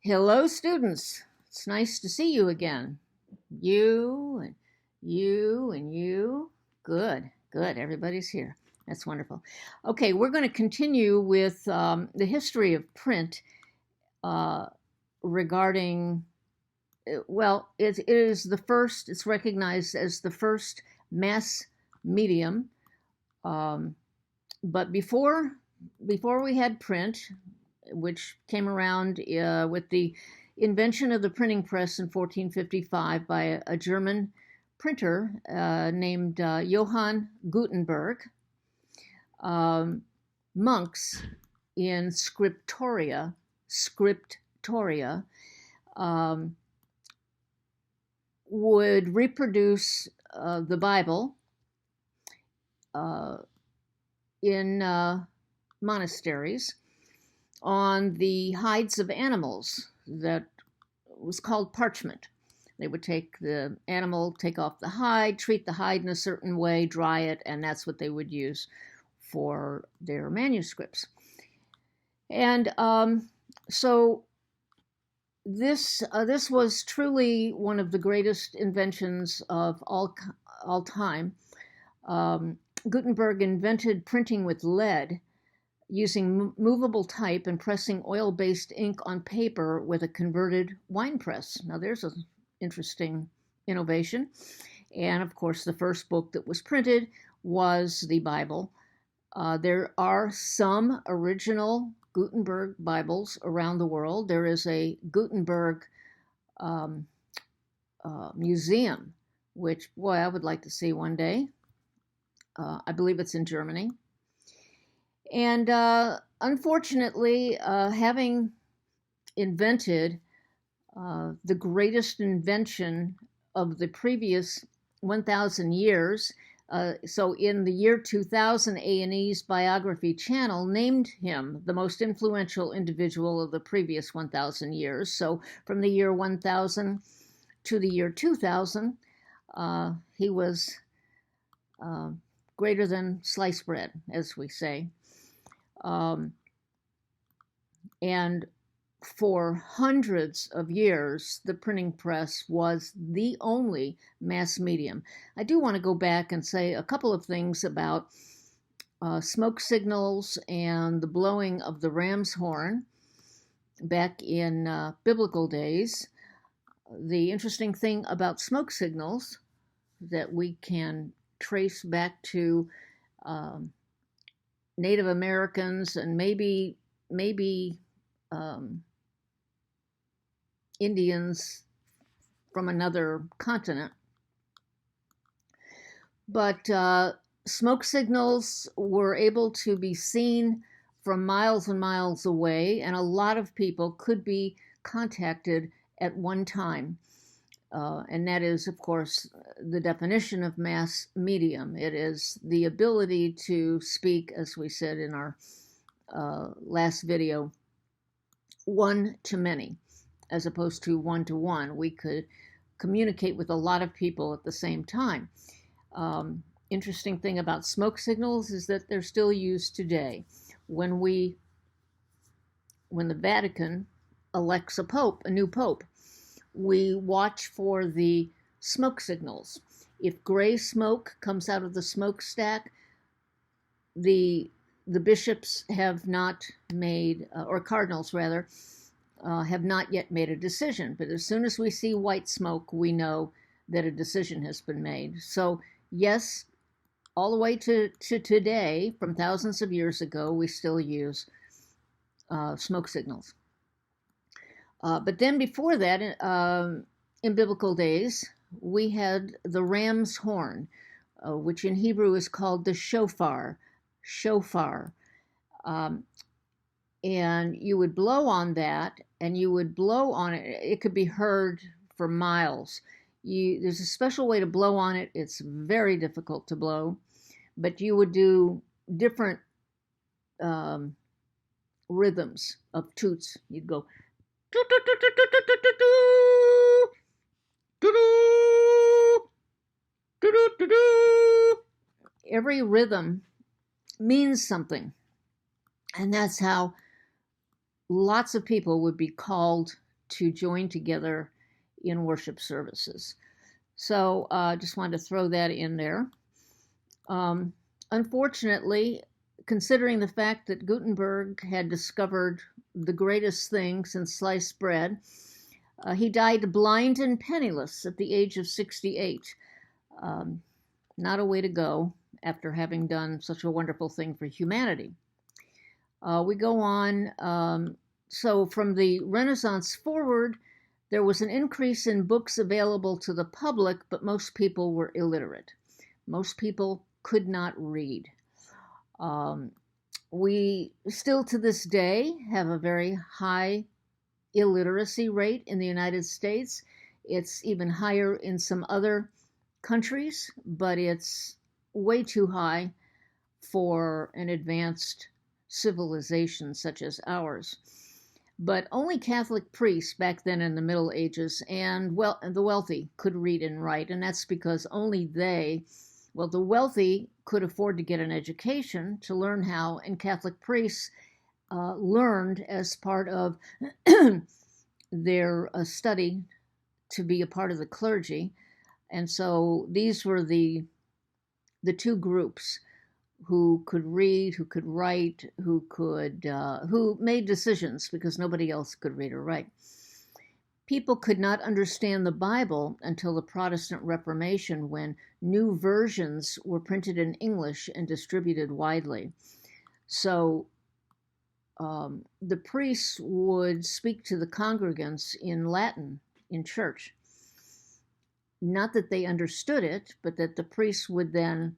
Hello, students. It's nice to see you again. You and you and you. Good, good. Everybody's here. That's wonderful. Okay, we're going to continue with the history of print uh, regarding, it is the first, it's recognized as the first mass medium. Um, but before we had print, which came around with the invention of the printing press in 1455 by a German printer named Johann Gutenberg. Um, Monks in scriptoria, um, would reproduce the Bible uh, in monasteries on the hides of animals that was called parchment. They would take the animal, take off the hide, treat the hide in a certain way, dry it, and that's what they would use for their manuscripts. And so this was truly one of the greatest inventions of all time. Gutenberg invented printing with lead, using movable type and pressing oil-based ink on paper with a converted wine press. Now there's an interesting innovation. And of course, the first book that was printed was the Bible. There are some original Gutenberg Bibles around the world. There is a Gutenberg um, museum, which, boy, I would like to see one day. I believe it's in Germany. And unfortunately, having invented the greatest invention of the previous 1,000 years, so in the year 2000, A&E's biography channel named him the most influential individual of the previous 1,000 years. So from the year 1000 to the year 2000, he was greater than sliced bread, as we say. And for hundreds of years, the printing press was the only mass medium. I do want to go back and say a couple of things about smoke signals and the blowing of the ram's horn back in biblical days. The interesting thing about smoke signals that we can trace back to Native Americans and maybe Indians from another continent. But smoke signals were able to be seen from miles and miles away, and a lot of people could be contacted at one time. And that is, of course, the definition of mass medium. It is the ability to speak, as we said in our last video, one to many, as opposed to one to one. We could communicate with a lot of people at the same time. Interesting thing about smoke signals is that they're still used today. When the Vatican elects a new pope, we watch for the smoke signals. If gray smoke comes out of the smokestack, the bishops have not made, or cardinals rather, have not yet made a decision. But as soon as we see white smoke, we know that a decision has been made. So yes, all the way to today, from thousands of years ago, we still use smoke signals. But then before that, in biblical days, we had the ram's horn, which in Hebrew is called the shofar. And you would blow on that, and you would blow on it. It could be heard for miles. There's a special way to blow on it. It's very difficult to blow, but you would do different rhythms of toots. You'd go every rhythm means something, and that's how lots of people would be called to join together in worship services. So just wanted to throw that in there. Um, Unfortunately, considering the fact that Gutenberg had discovered the greatest thing since sliced bread, he died blind and penniless at the age of 68. Um, Not a way to go after having done such a wonderful thing for humanity. We go on. So, from the Renaissance forward, there was an increase in books available to the public, but most people were illiterate. Most people could not read. Um, we still to this day have a very high illiteracy rate in the United States. It's even higher in some other countries, but it's way too high for an advanced civilization such as ours. But only Catholic priests back then in the Middle Ages and the wealthy could read and write, and that's because only the wealthy could afford to get an education to learn how, and Catholic priests learned as part of their study to be a part of the clergy. And so these were the two groups who could read, who could write, who made decisions because nobody else could read or write. People could not understand the Bible until the Protestant Reformation, when new versions were printed in English and distributed widely. So the priests would speak to the congregants in Latin in church. Not that they understood it, but that the priests would then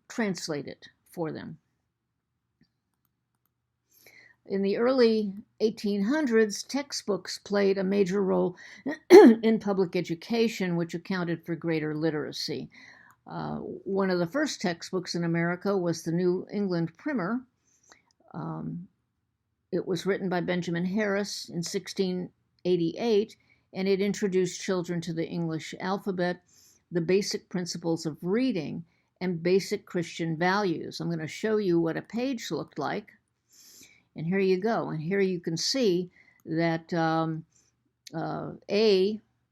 translate it for them. In the early 1800s, textbooks played a major role in public education, which accounted for greater literacy. One of the first textbooks in America was the New England Primer. It was written by Benjamin Harris in 1688, and it introduced children to the English alphabet, the basic principles of reading, and basic Christian values. I'm going to show you what a page looked like. And here you go. And here you can see that the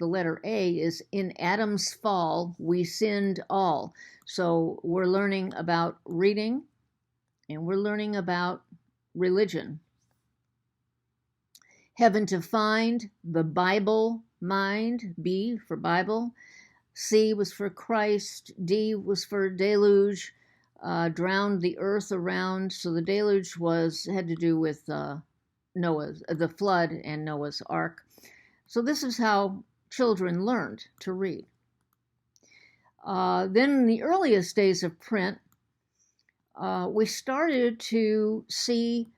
letter A is in Adam's fall, we sinned all. So we're learning about reading and we're learning about religion. Heaven to find, the Bible mind, B for Bible. C was for Christ, D was for deluge, drowned the earth around. So the deluge had to do with the flood and Noah's Ark. So this is how children learned to read. Then in the earliest days of print, we started to see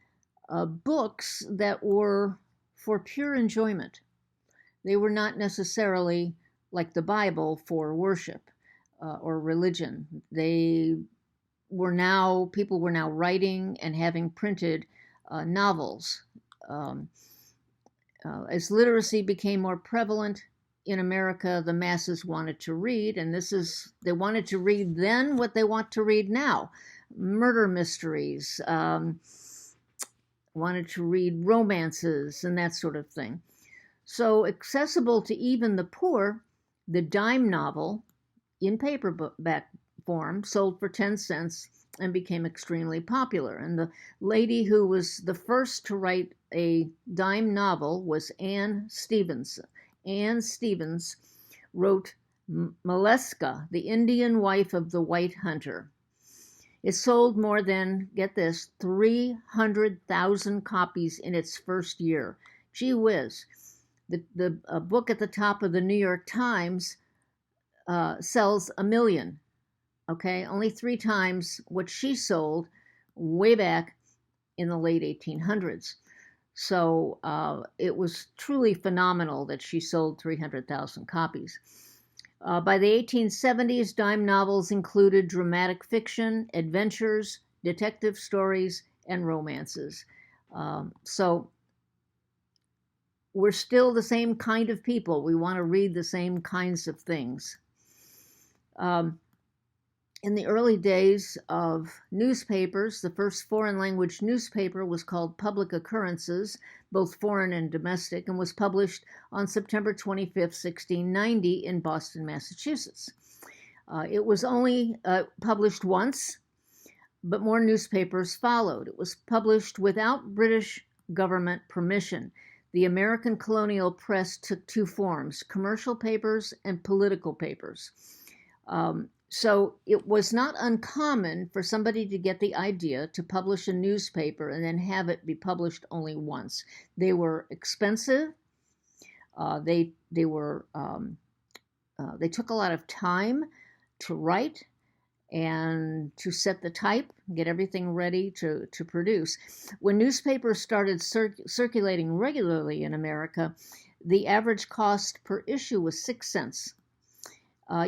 books that were for pure enjoyment. They were not necessarily like the Bible for worship or religion. People were now writing and having printed novels. As literacy became more prevalent in America, the masses wanted to read, and they wanted to read then what they want to read now. Murder mysteries, wanted to read romances and that sort of thing. So accessible to even the poor, the dime novel in paperback form sold for 10 cents and became extremely popular. And the lady who was the first to write a dime novel was Anne Stevens. Anne Stevens wrote Maleska, the Indian Wife of the White Hunter. It sold more than, get this, 300,000 copies in its first year. Gee whiz. The book at the top of the New York Times sells 1 million. Okay, only 3 times what she sold way back in the late 1800s. So it was truly phenomenal that she sold 300,000 copies. By the 1870s, dime novels included dramatic fiction, adventures, detective stories, and romances. So we're still the same kind of people. We want to read the same kinds of things. In the early days of newspapers, the first foreign language newspaper was called Public Occurrences, both foreign and domestic, and was published on September 25th, 1690 in Boston, Massachusetts. It was only published once, but more newspapers followed. It was published without British government permission. The American colonial press took two forms: commercial papers and political papers. So it was not uncommon for somebody to get the idea to publish a newspaper and then have it be published only once. They were expensive. They took a lot of time to write and to set the type, get everything ready to produce. When newspapers started circulating regularly in America, the average cost per issue was 6 cents.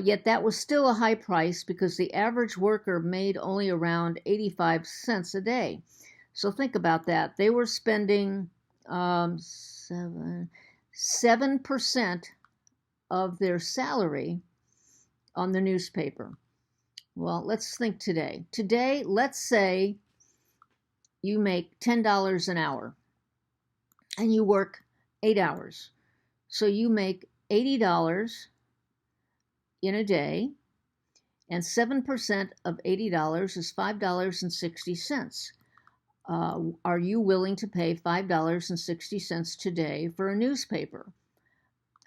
Yet that was still a high price because the average worker made only around 85 cents a day. So think about that. They were spending 7% of their salary on the newspaper. Well, let's think today. Today, let's say you make $10 an hour and you work 8 hours. So you make $80 in a day, and 7% of $80 is $5.60. Are you willing to pay $5.60 today for a newspaper?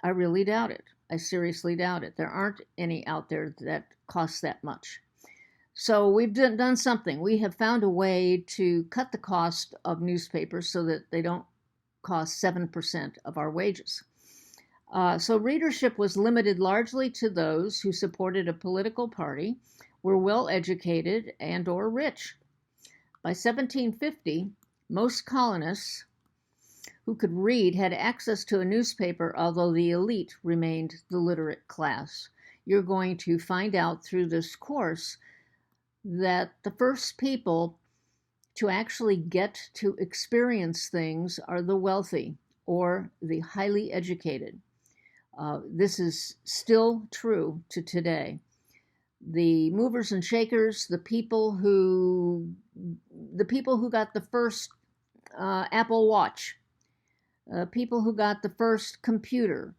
I really doubt it. I seriously doubt it. There aren't any out there that cost that much. So we've done something. We have found a way to cut the cost of newspapers so that they don't cost 7% of our wages. So readership was limited largely to those who supported a political party, were well educated, and or rich. By 1750, most colonists who could read had access to a newspaper, although the elite remained the literate class. You're going to find out through this course that the first people to actually get to experience things are the wealthy or the highly educated. This is still true to today. The movers and shakers, the people who got the first Apple Watch, people who got the first computer,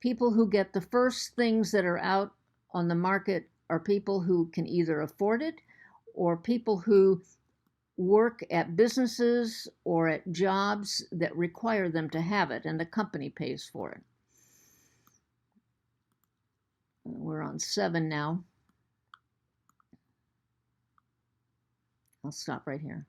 people who get the first things that are out on the market are people who can either afford it or people who work at businesses or at jobs that require them to have it, and the company pays for it. We're on 7 now. I'll stop right here.